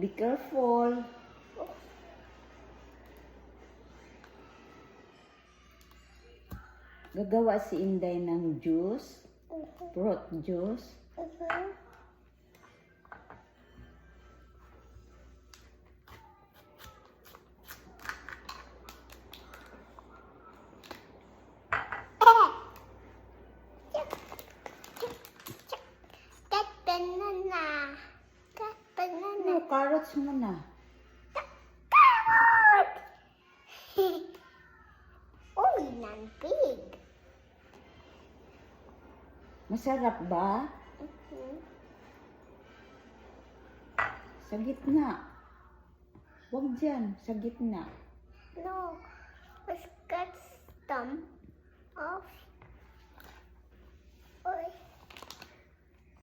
Be careful. Gagawa si Inday ng juice. Fruit juice. Banana. Got banana. No, carrots muna. Carrot! Uy, nan big. Masarap ba? Sa gitna. Huwag dyan, sa gitna. No, let's get some off.